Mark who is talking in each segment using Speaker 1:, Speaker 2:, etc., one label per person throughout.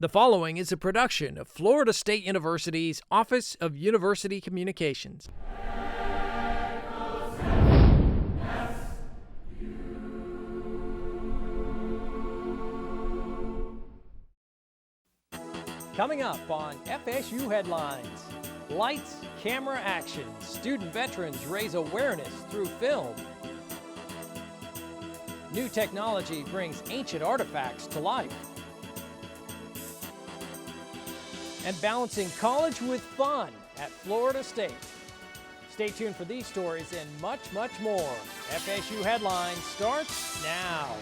Speaker 1: The following is a production of Florida State University's Office of University Communications. Coming up on FSU Headlines, lights, camera, action. Student veterans raise awareness through film. New technology brings ancient artifacts to life. And balancing college with fun at Florida State. Stay tuned for these stories and much, much more. FSU Headlines starts now.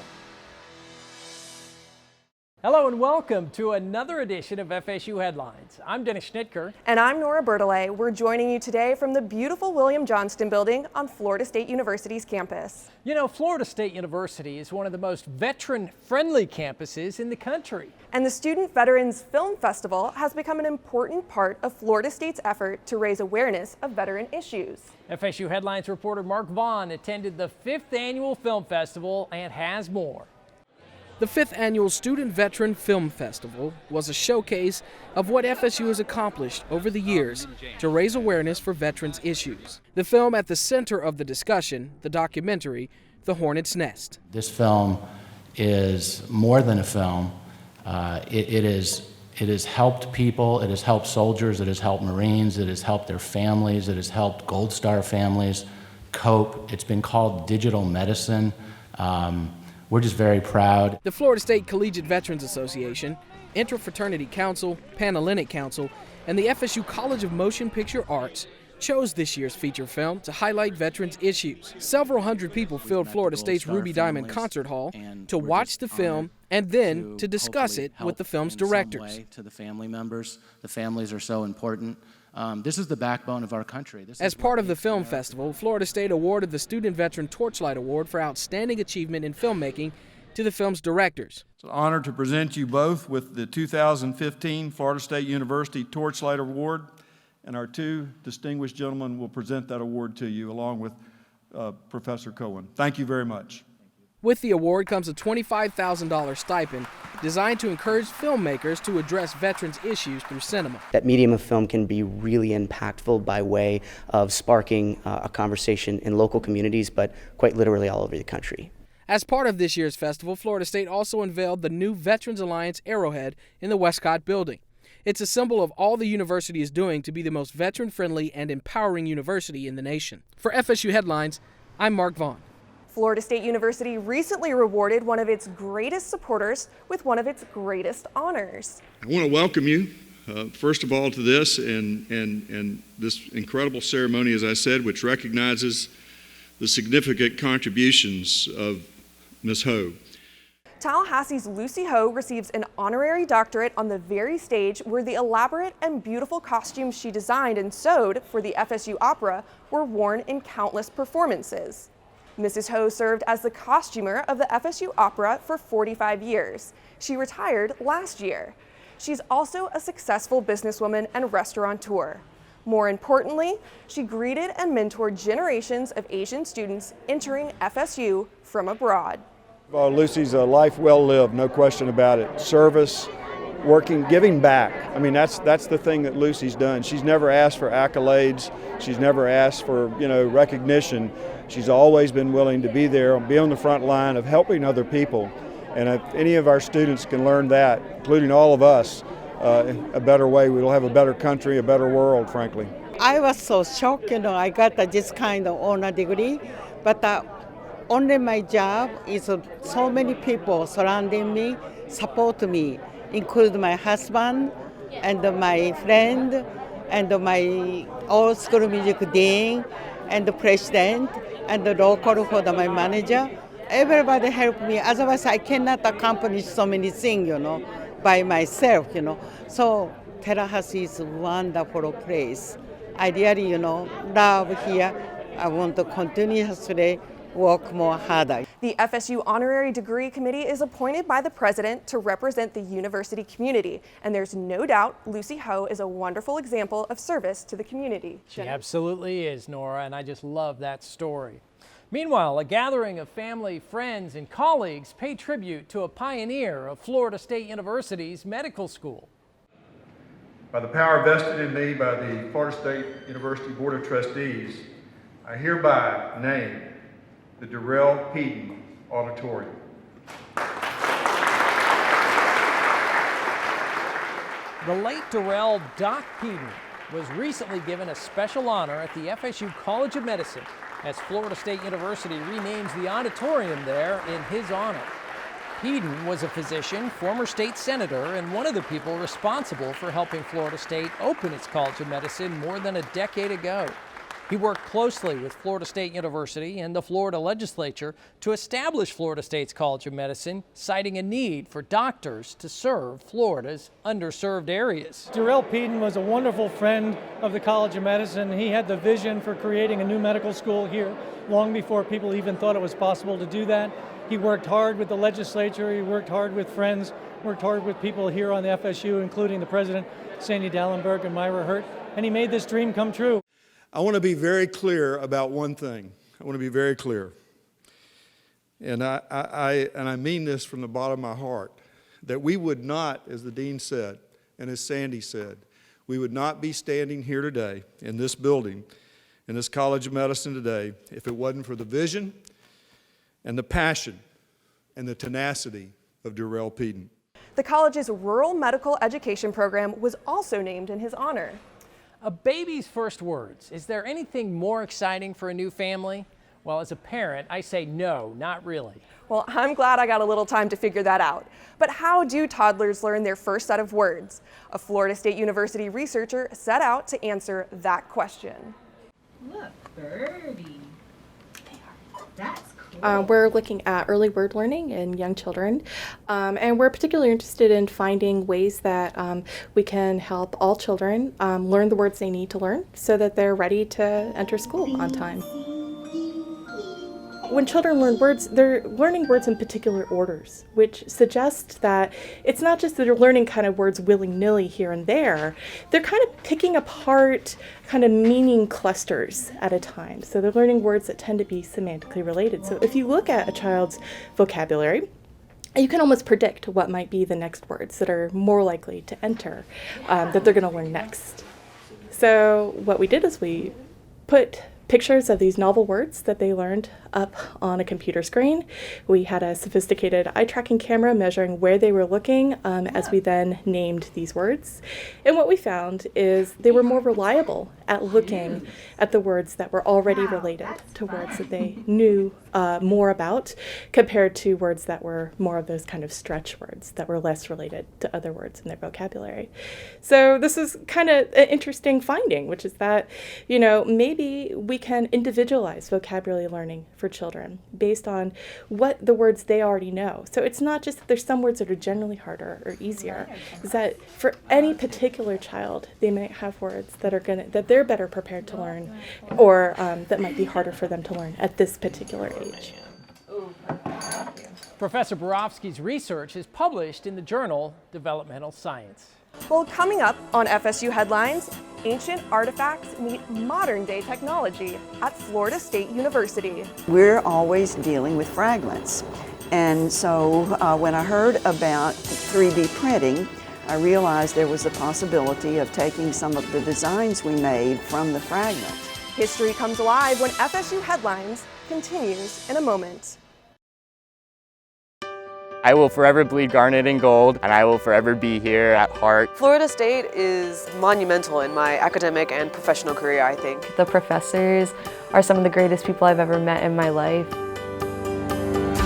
Speaker 1: Hello and welcome to another edition of FSU Headlines. I'm Dennis Schnitker.
Speaker 2: And I'm Nora Bertollet. We're joining you today from the beautiful William Johnston building on Florida State University's campus.
Speaker 1: You know, Florida State University is one of the most veteran-friendly campuses in the country.
Speaker 2: And the Student Veterans Film Festival has become an important part of Florida State's effort to raise awareness of veteran issues.
Speaker 1: FSU Headlines reporter Mark Vaughn attended the 5th annual film festival and has more.
Speaker 3: The 5th annual Student Veteran Film Festival was a showcase of what FSU has accomplished over the years to raise awareness for veterans' issues. The film at the center of the discussion, the documentary, The Hornet's Nest.
Speaker 4: This film is more than a film. It has helped people, it has helped soldiers, it has helped Marines, it has helped their families, it has helped Gold Star families cope. It's been called digital medicine. We're just very proud.
Speaker 3: The Florida State Collegiate Veterans Association, Interfraternity Council, Panhellenic Council, and the FSU College of Motion Picture Arts chose this year's feature film to highlight veterans' issues. Several hundred people filled Florida State's Ruby Diamond Concert Hall to watch the film and then to discuss it with the film's directors.
Speaker 4: To the family members, the families are so important. This is the backbone of our country.
Speaker 3: As part of the film festival, Florida State awarded the Student Veteran Torchlight Award for Outstanding Achievement in Filmmaking to the film's directors.
Speaker 5: It's an honor to present you both with the 2015 Florida State University Torchlight Award, and our two distinguished gentlemen will present that award to you along with Professor Cohen. Thank you very much.
Speaker 3: With the award comes a $25,000 stipend designed to encourage filmmakers to address veterans' issues through cinema.
Speaker 6: That medium of film can be really impactful by way of sparking a conversation in local communities, but quite literally all over the country.
Speaker 3: As part of this year's festival, Florida State also unveiled the new Veterans Alliance Arrowhead in the Westcott building. It's a symbol of all the university is doing to be the most veteran-friendly and empowering university in the nation. For FSU Headlines, I'm Mark Vaughn.
Speaker 2: Florida State University recently rewarded one of its greatest supporters with one of its greatest honors.
Speaker 7: I want to welcome you, first of all, to this and this incredible ceremony, as I said, which recognizes the significant contributions of Ms. Ho.
Speaker 2: Tallahassee's Lucy Ho receives an honorary doctorate on the very stage where the elaborate and beautiful costumes she designed and sewed for the FSU Opera were worn in countless performances. Mrs. Ho served as the costumer of the FSU Opera for 45 years. She retired last year. She's also a successful businesswoman and restaurateur. More importantly, she greeted and mentored generations of Asian students entering FSU from abroad.
Speaker 5: Lucy's a life well lived, no question about it. Service, working, giving back. I mean, that's the thing that Lucy's done. She's never asked for accolades. She's never asked for, recognition. She's always been willing to be there, be on the front line of helping other people. And if any of our students can learn that, including all of us, a better way, we'll have a better country, a better world, frankly.
Speaker 8: I was so shocked, I got this kind of honor degree, but only my job is so many people surrounding me, support me, include my husband and my friend and my old school music dean and the president and the local for my manager. Everybody helped me. Otherwise, I cannot accomplish so many things, by myself, So Tallahassee is a wonderful place. I really, love here. I want to continuously work more harder.
Speaker 2: The FSU Honorary Degree Committee is appointed by the president to represent the university community, and there's no doubt Lucy Ho is a wonderful example of service to the community.
Speaker 1: She absolutely is, Nora, and I just love that story. Meanwhile, a gathering of family, friends, and colleagues pay tribute to a pioneer of Florida State University's medical school.
Speaker 5: By the power vested in me by the Florida State University Board of Trustees, I hereby name the Darrell Peden Auditorium.
Speaker 1: The late Darrell Doc Peden was recently given a special honor at the FSU College of Medicine as Florida State University renames the auditorium there in his honor. Peden was a physician, former state senator, and one of the people responsible for helping Florida State open its College of Medicine more than a decade ago. He worked closely with Florida State University and the Florida legislature to establish Florida State's College of Medicine, citing a need for doctors to serve Florida's underserved areas.
Speaker 9: Darrell Peden was a wonderful friend of the College of Medicine. He had the vision for creating a new medical school here long before people even thought it was possible to do that. He worked hard with the legislature, he worked hard with friends, worked hard with people here on the FSU, including the president, Sandy Dallenberg and Myra Hurt, and he made this dream come true.
Speaker 5: I want to be very clear about one thing. I want to be very clear. And I mean this from the bottom of my heart, that we would not, as the dean said, and as Sandy said, we would not be standing here today in this building, in this College of Medicine today, if it wasn't for the vision and the passion and the tenacity of Darrell Peden.
Speaker 2: The college's rural medical education program was also named in his honor.
Speaker 1: A baby's first words. Is there anything more exciting for a new family? Well, as a parent, I say no, not really.
Speaker 2: Well, I'm glad I got a little time to figure that out. But how do toddlers learn their first set of words? A Florida State University researcher set out to answer that question.
Speaker 10: Look, birdie. That's cool.
Speaker 11: We're looking at early word learning in young children, and we're particularly interested in finding ways that we can help all children learn the words they need to learn so that they're ready to enter school on time. When children learn words, they're learning words in particular orders, which suggests that it's not just that they're learning kind of words willy-nilly here and there. They're kind of picking apart kind of meaning clusters at a time. So they're learning words that tend to be semantically related. So if you look at a child's vocabulary, you can almost predict what might be the next words that are more likely to enter, that they're going to learn next. So what we did is we put pictures of these novel words that they learned up on a computer screen. We had a sophisticated eye tracking camera measuring where they were looking as we then named these words. And what we found is they were more reliable at looking at the words that were already related to words that they knew more about, compared to words that were more of those kind of stretch words that were less related to other words in their vocabulary. So this is kind of an interesting finding, which is that, you know, maybe we can individualize vocabulary learning for children based on what the words they already know. So it's not just that there's some words that are generally harder or easier. It's that for any particular child, they might have words that are that they're better prepared to learn, or that might be harder for them to learn at this particular age.
Speaker 1: Professor Borofsky's research is published in the journal Developmental Science.
Speaker 2: Well, coming up on FSU Headlines, ancient artifacts meet modern-day technology at Florida State University.
Speaker 12: We're always dealing with fragments, and so when I heard about 3D printing, I realized there was a possibility of taking some of the designs we made from the fragments.
Speaker 2: History comes alive when FSU Headlines continues in a moment.
Speaker 13: I will forever bleed garnet and gold, and I will forever be here at heart.
Speaker 14: Florida State is monumental in my academic and professional career, I think.
Speaker 15: The professors are some of the greatest people I've ever met in my life.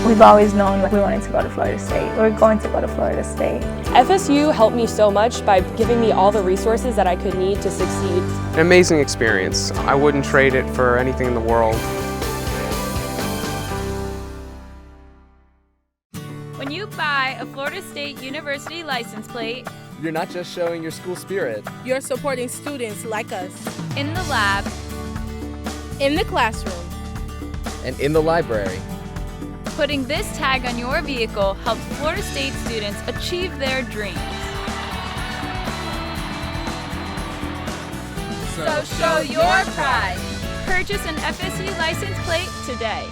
Speaker 16: We've always known we wanted to go to Florida State. We're going to go to Florida State.
Speaker 17: FSU helped me so much by giving me all the resources that I could need to succeed.
Speaker 18: An amazing experience. I wouldn't trade it for anything in the world.
Speaker 19: When you buy a Florida State University license plate,
Speaker 3: you're not just showing your school spirit.
Speaker 20: You're supporting students like us.
Speaker 19: In the lab,
Speaker 20: in the classroom,
Speaker 3: and in the library.
Speaker 19: Putting this tag on your vehicle helps Florida State students achieve their dreams. So show your pride. Purchase an FSU license plate today.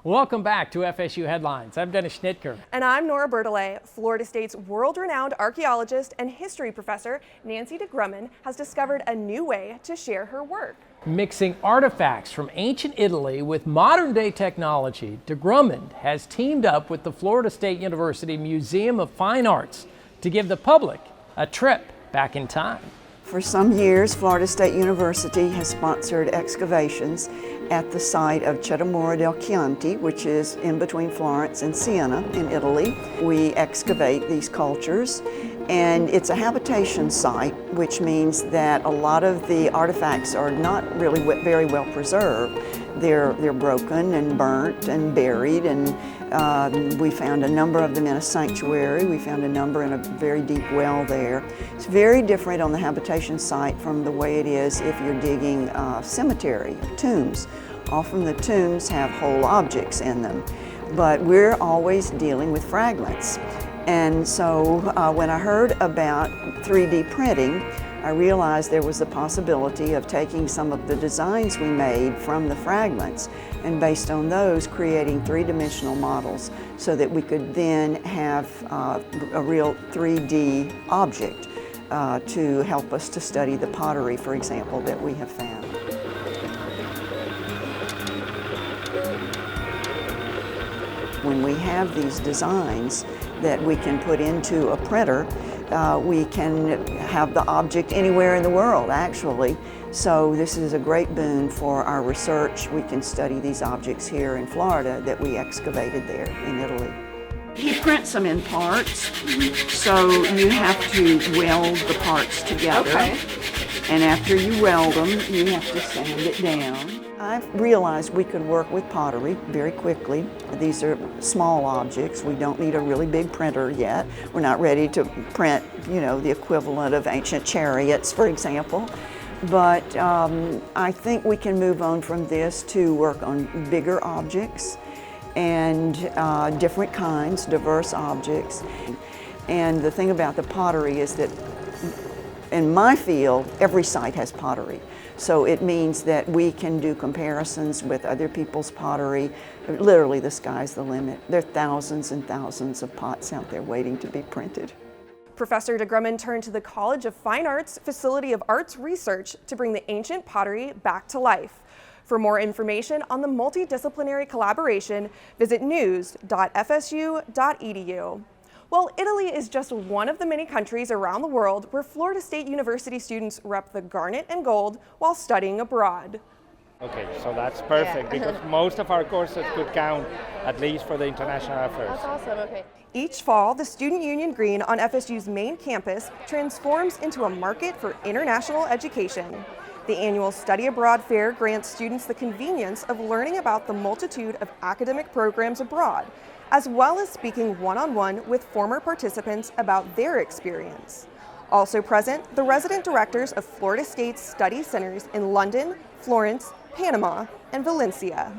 Speaker 1: Welcome back to FSU Headlines. I'm Dennis Schnitker.
Speaker 2: And I'm Nora Bertollet. Florida State's world-renowned archaeologist and history professor Nancy DeGrumman has discovered a new way to share her work.
Speaker 1: Mixing artifacts from ancient Italy with modern-day technology, DeGrumman has teamed up with the Florida State University Museum of Fine Arts to give the public a trip back in time.
Speaker 12: For some years, Florida State University has sponsored excavations at the site of Cetamura del Chianti, which is in between Florence and Siena in Italy. We excavate these cultures, and it's a habitation site, which means that a lot of the artifacts are not really very well preserved. They're broken and burnt and buried, and we found a number of them in a sanctuary. We found a number in a very deep well there. It's very different on the habitation site from the way it is if you're digging cemetery, tombs. Often the tombs have whole objects in them, but we're always dealing with fragments. And so when I heard about 3D printing, I realized there was the possibility of taking some of the designs we made from the fragments and based on those creating three-dimensional models so that we could then have a real 3D object to help us to study the pottery, for example, that we have found. When we have these designs that we can put into a printer, we can have the object anywhere in the world, actually. So this is a great boon for our research. We can study these objects here in Florida that we excavated there in Italy. He prints them in parts, so you have to weld the parts together. Okay. And after you weld them, you have to sand it down. I've realized we could work with pottery very quickly. These are small objects. We don't need a really big printer yet. We're not ready to print, the equivalent of ancient chariots, for example. But I think we can move on from this to work on bigger objects and different kinds, diverse objects. And the thing about the pottery is that in my field, every site has pottery. So it means that we can do comparisons with other people's pottery. Literally, the sky's the limit. There are thousands and thousands of pots out there waiting to be printed.
Speaker 2: Professor DeGrumman turned to the College of Fine Arts Facility of Arts Research to bring the ancient pottery back to life. For more information on the multidisciplinary collaboration, visit news.fsu.edu. Well, Italy is just one of the many countries around the world where Florida State University students rep the garnet and gold while studying abroad.
Speaker 21: Okay, so that's perfect because most of our courses could count at least for the international affairs.
Speaker 2: That's awesome, okay. Each fall, the Student Union Green on FSU's main campus transforms into a market for international education. The annual Study Abroad Fair grants students the convenience of learning about the multitude of academic programs abroad, as well as speaking one-on-one with former participants about their experience. Also present, the resident directors of Florida State's study centers in London, Florence, Panama, and Valencia.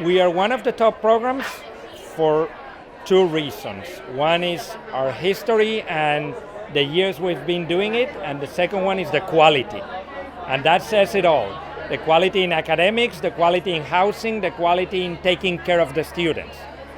Speaker 21: We are one of the top programs for two reasons. One is our history and the years we've been doing it, and the second one is the quality. And that says it all. The quality in academics, the quality in housing, the quality in taking care of the students.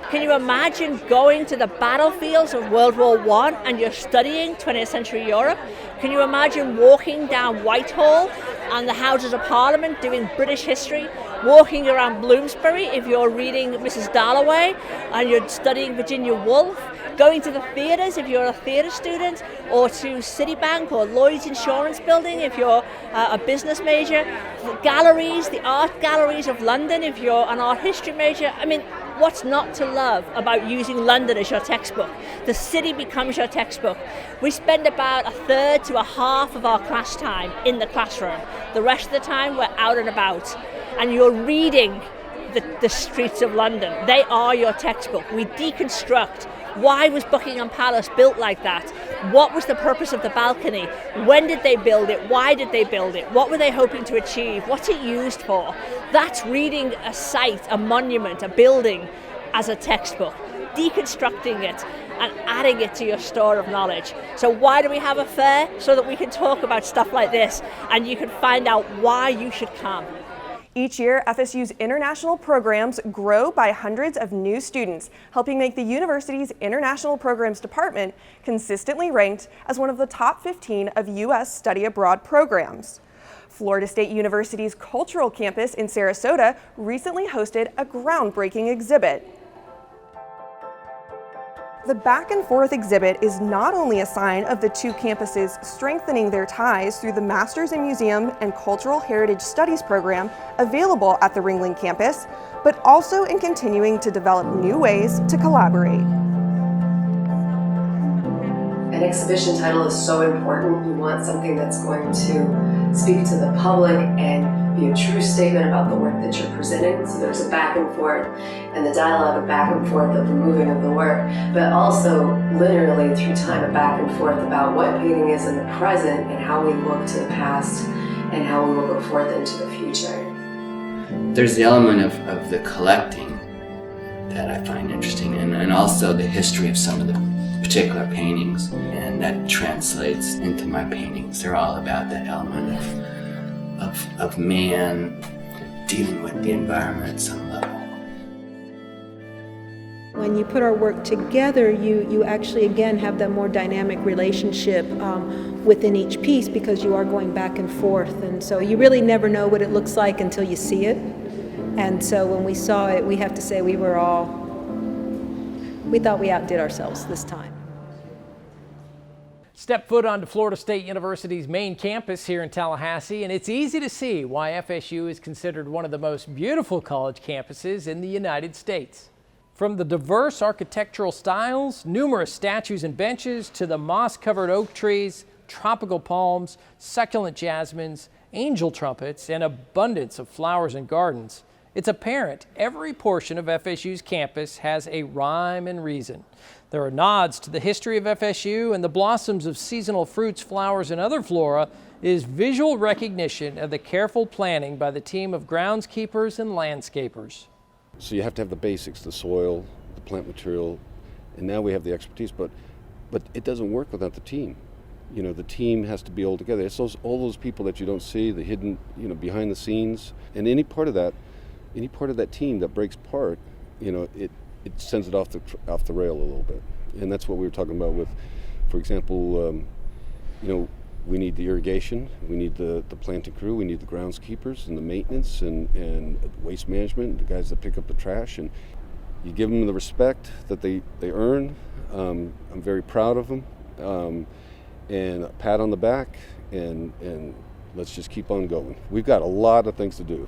Speaker 22: Can you imagine going to the battlefields of World War I and you're studying 20th century Europe? Can you imagine walking down Whitehall and the Houses of Parliament doing British history? Walking around Bloomsbury if you're reading Mrs. Dalloway and you're studying Virginia Woolf? Going to the theatres if you're a theatre student, or to Citibank or Lloyd's Insurance Building if you're a business major? The galleries, the art galleries of London if you're an art history major? I mean, what's not to love about using London as your textbook? The city becomes your textbook. We spend about a third to a half of our class time in the classroom. The rest of the time we're out and about. And you're reading the streets of London. They are your textbook. We deconstruct. Why was Buckingham Palace built like that? What was the purpose of the balcony? When did they build it? Why did they build it? What were they hoping to achieve? What's it used for? That's reading a site, a monument, a building as a textbook. deconstructing it and adding it to your store of knowledge. So why do we have a fair? So that we can talk about stuff like this and you can find out why you should come.
Speaker 2: Each year, FSU's international programs grow by hundreds of new students, helping make the university's International Programs Department consistently ranked as one of the top 15 of U.S. study abroad programs. Florida State University's Cultural Campus in Sarasota recently hosted a groundbreaking exhibit. The Back and Forth exhibit is not only a sign of the two campuses strengthening their ties through the Masters in Museum and Cultural Heritage Studies program available at the Ringling campus, but also in continuing to develop new ways to collaborate.
Speaker 4: An exhibition title is so important. You want something that's going to speak to the public and be a true statement about the work that you're presenting. So there's a back and forth and the dialogue of back and forth of the moving of the work, but also linearly through time a back and forth about what painting is in the present and how we look to the past and how we will go forth into the future.
Speaker 6: There's the element of the collecting that I find interesting, and also the history of some of the particular paintings, and that translates into my paintings. They're all about that element of man dealing with the environment at some level.
Speaker 23: When you put our work together, you actually again have that more dynamic relationship within each piece, because you are going back and forth, and so you really never know what it looks like until you see it. And so when we saw it, we have to say we thought we outdid ourselves this time.
Speaker 1: Step foot onto Florida State University's main campus here in Tallahassee, and it's easy to see why FSU is considered one of the most beautiful college campuses in the United States. From the diverse architectural styles, numerous statues and benches, to the moss-covered oak trees, tropical palms, succulent jasmines, angel trumpets, and abundance of flowers and gardens, it's apparent every portion of FSU's campus has a rhyme and reason. There are nods to the history of FSU, and the blossoms of seasonal fruits, flowers, and other flora is visual recognition of the careful planning by the team of groundskeepers and landscapers.
Speaker 24: So you have to have the basics, the soil, the plant material, and now we have the expertise, but it doesn't work without the team. You know, the team has to be all together. It's all those people that you don't see, the hidden, behind the scenes, and any part of that team that breaks apart, it sends it off the rail a little bit. And that's what we were talking about with, for example, we need the irrigation, we need the planting crew, we need the groundskeepers and the maintenance and waste management, the guys that pick up the trash, and you give them the respect that they earn. I'm very proud of them, and a pat on the back, and let's just keep on going. We've got a lot of things to do.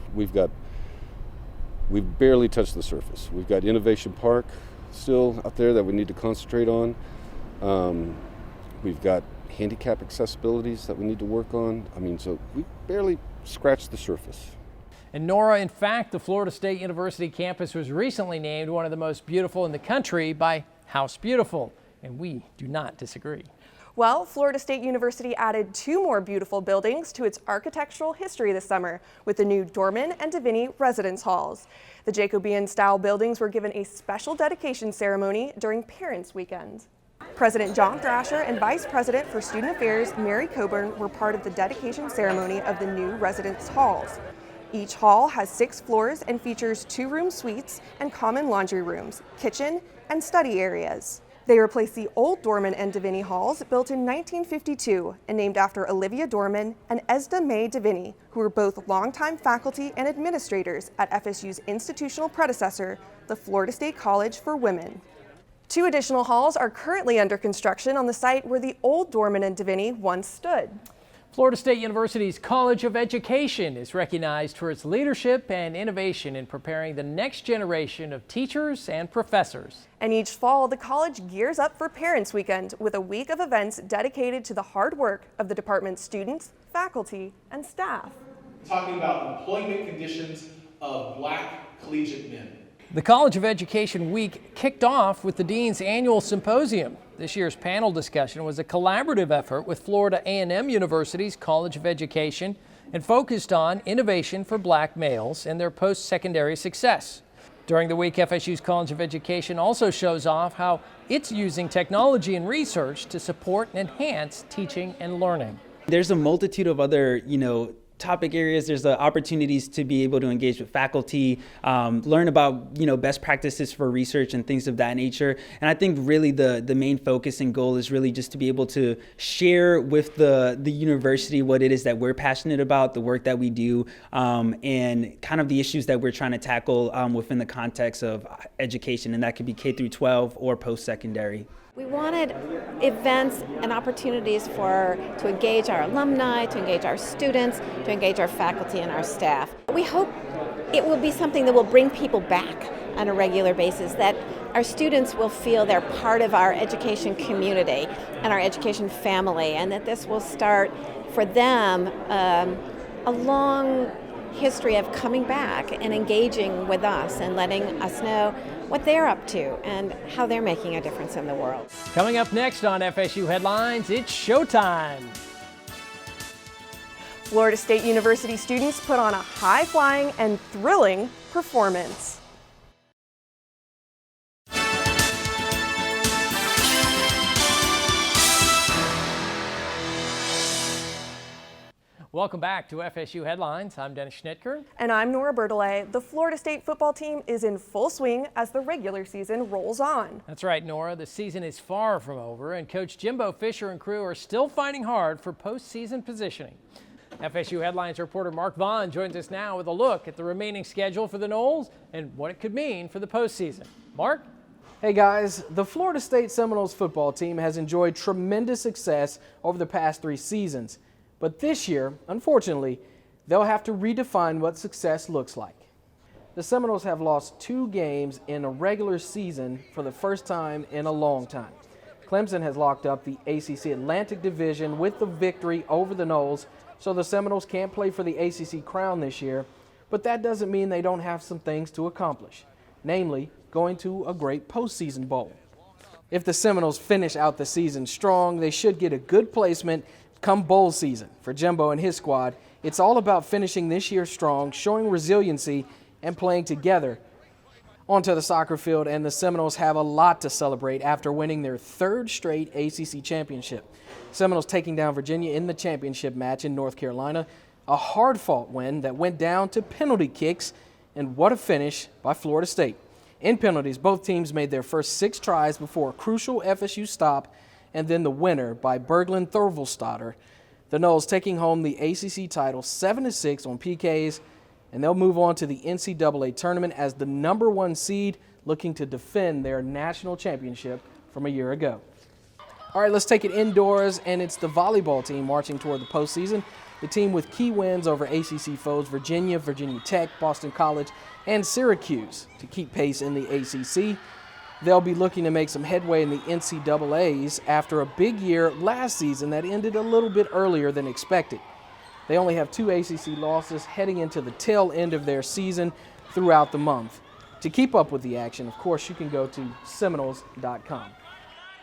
Speaker 24: We've barely touched the surface. We've got Innovation Park still out there that we need to concentrate on. We've got handicap accessibilities that we need to work on. So we barely scratched the surface.
Speaker 1: And Nora, in fact, the Florida State University campus was recently named one of the most beautiful in the country by House Beautiful, and we do not disagree.
Speaker 2: Well, Florida State University added 2 more beautiful buildings to its architectural history this summer with the new Dorman and Deviney residence halls. The Jacobean-style buildings were given a special dedication ceremony during Parents' Weekend. President John Thrasher and Vice President for Student Affairs Mary Coburn were part of the dedication ceremony of the new residence halls. Each hall has 6 floors and features 2-room suites and common laundry rooms, kitchen, and study areas. They replaced the old Dorman and Deviney halls built in 1952 and named after Olivia Dorman and Esda Mae Deviney, who were both longtime faculty and administrators at FSU's institutional predecessor, the Florida State College for Women. 2 additional halls are currently under construction on the site where the old Dorman and Deviney once stood.
Speaker 1: Florida State University's College of Education is recognized for its leadership and innovation in preparing the next generation of teachers and professors.
Speaker 2: And each fall, the college gears up for Parents' Weekend with a week of events dedicated to the hard work of the department's students, faculty, and staff.
Speaker 25: Talking about employment conditions of Black collegiate men.
Speaker 1: The College of Education Week kicked off with the Dean's annual symposium. This year's panel discussion was a collaborative effort with Florida A&M University's College of Education and focused on innovation for Black males and their post-secondary success. During the week, FSU's College of Education also shows off how it's using technology and research to support and enhance teaching and learning.
Speaker 5: There's a multitude of other, topic areas. There's opportunities to be able to engage with faculty, learn about, best practices for research and things of that nature. And I think really the main focus and goal is really just to be able to share with the university what it is that we're passionate about, the work that we do, and kind of the issues that we're trying to tackle within the context of education. And that could be K through 12 or post-secondary.
Speaker 7: We wanted events and opportunities to engage our alumni, to engage our students, to engage our faculty and our staff. We hope it will be something that will bring people back on a regular basis, that our students will feel they're part of our education community and our education family, and that this will start for them a long history of coming back and engaging with us and letting us know what they're up to and how they're making a difference in the world.
Speaker 1: Coming up next on FSU Headlines, it's showtime.
Speaker 2: Florida State University students put on a high-flying and thrilling performance.
Speaker 1: Welcome back to FSU Headlines. I'm Dennis Schnittker.
Speaker 2: And I'm Nora Bertollet. The Florida State football team is in full swing as the regular season rolls on.
Speaker 1: That's right, Nora. The season is far from over, and Coach Jimbo Fisher and crew are still fighting hard for postseason positioning. FSU Headlines reporter Mark Vaughn joins us now with a look at the remaining schedule for the Noles and what it could mean for the postseason. Mark?
Speaker 3: Hey guys, the Florida State Seminoles football team has enjoyed tremendous success over the past 3 seasons. But this year, unfortunately, they'll have to redefine what success looks like. The Seminoles have lost 2 games in a regular season for the first time in a long time. Clemson has locked up the ACC Atlantic Division with the victory over the Noles, so the Seminoles can't play for the ACC crown this year, but that doesn't mean they don't have some things to accomplish, namely going to a great postseason bowl. If the Seminoles finish out the season strong, they should get a good placement come bowl season. For Jimbo and his squad, it's all about finishing this year strong, showing resiliency, and playing together. Onto the soccer field, and the Seminoles have a lot to celebrate after winning their 3rd straight ACC championship. Seminoles taking down Virginia in the championship match in North Carolina, a hard-fought win that went down to penalty kicks, and what a finish by Florida State. In penalties, both teams made their first 6 tries before a crucial FSU stop, and then the winner by Berglund Thorvaldstadter. The Noles taking home the ACC title 7-6 on PKs, and they'll move on to the NCAA tournament as the #1 seed, looking to defend their national championship from a year ago. All right, let's take it indoors, and it's the volleyball team marching toward the postseason. The team with key wins over ACC foes Virginia, Virginia Tech, Boston College, and Syracuse to keep pace in the ACC. They'll be looking to make some headway in the NCAAs after a big year last season that ended a little bit earlier than expected. They only have 2 ACC losses heading into the tail end of their season throughout the month. To keep up with the action, of course, you can go to Seminoles.com.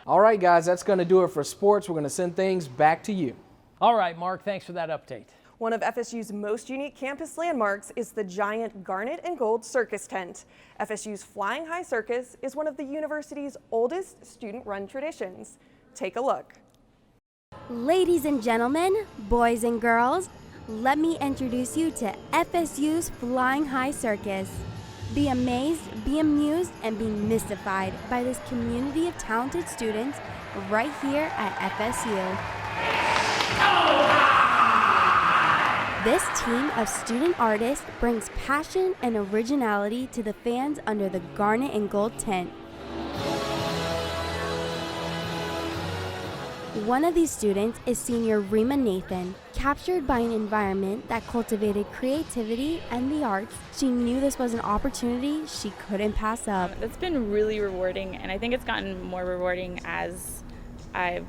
Speaker 3: All right, guys, that's going to do it for sports. We're going to send things back to you.
Speaker 1: All right, Mark, thanks for that update.
Speaker 2: One of FSU's most unique campus landmarks is the giant garnet and gold circus tent. FSU's Flying High Circus is one of the university's oldest student-run traditions. Take a look.
Speaker 8: Ladies and gentlemen, boys and girls, let me introduce you to FSU's Flying High Circus. Be amazed, be amused, and be mystified by this community of talented students right here at FSU. This team of student artists brings passion and originality to the fans under the garnet and gold tent. One of these students is senior Rima Nathan. Captured by an environment that cultivated creativity and the arts, she knew this was an opportunity she couldn't pass up.
Speaker 9: It's been really rewarding, and I think it's gotten more rewarding as I've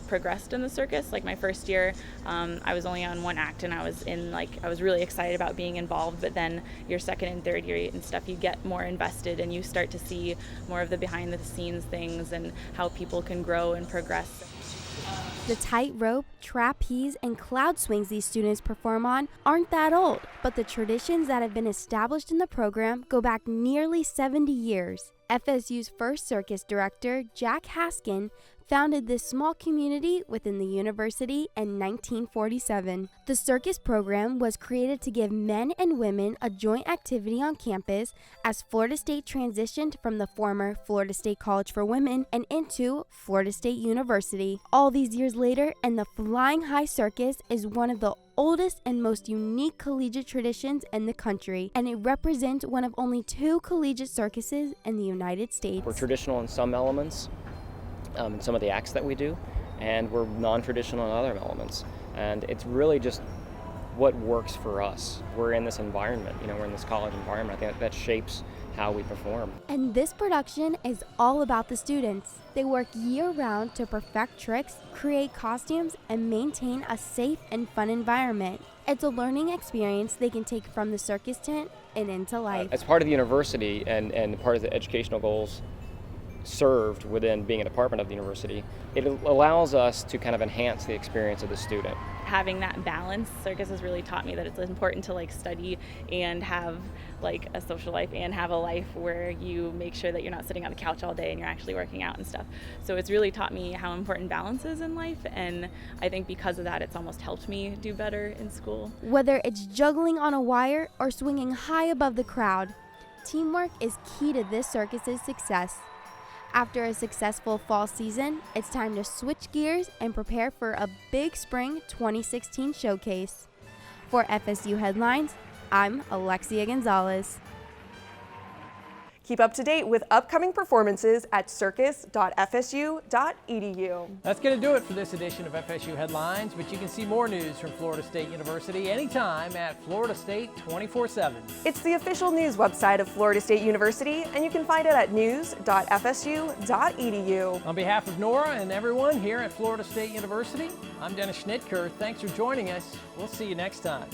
Speaker 9: progressed in the circus. My first year, I was only on 1 act, and I was really excited about being involved, but then your 2nd and 3rd year and stuff, you get more invested and you start to see more of the behind the scenes things and how people can grow and progress.
Speaker 8: The tightrope, trapeze, and cloud swings these students perform on aren't that old, but the traditions that have been established in the program go back nearly 70 years. FSU's first circus director, Jack Haskin, founded this small community within the university in 1947. The circus program was created to give men and women a joint activity on campus as Florida State transitioned from the former Florida State College for Women and into Florida State University. All these years later, and the Flying High Circus is one of the oldest and most unique collegiate traditions in the country, and it represents one of only 2 collegiate circuses in the United States.
Speaker 10: We're traditional in some elements, in some of the acts that we do, and we're non-traditional in other elements. And it's really just what works for us. We're in this environment, we're in this college environment. I think that shapes how we perform.
Speaker 8: And this production is all about the students. They work year-round to perfect tricks, create costumes, and maintain a safe and fun environment. It's a learning experience they can take from the circus tent and into life.
Speaker 10: As part of the university and part of the educational goals served within being a department of the university, it allows us to kind of enhance the experience of the student.
Speaker 9: Having that balance, circus has really taught me that it's important to study and have a social life and have a life where you make sure that you're not sitting on the couch all day and you're actually working out and stuff. So it's really taught me how important balance is in life, and I think because of that it's almost helped me do better in school.
Speaker 8: Whether it's juggling on a wire or swinging high above the crowd, teamwork is key to this circus's success. After a successful fall season, it's time to switch gears and prepare for a big spring 2016 showcase. For FSU Headlines, I'm Alexia Gonzalez.
Speaker 2: Keep up to date with upcoming performances at circus.fsu.edu.
Speaker 1: That's going to do it for this edition of FSU Headlines, but you can see more news from Florida State University anytime at Florida State 24/7.
Speaker 2: It's the official news website of Florida State University, and you can find it at news.fsu.edu.
Speaker 1: On behalf of Nora and everyone here at Florida State University, I'm Dennis Schnitker. Thanks for joining us. We'll see you next time.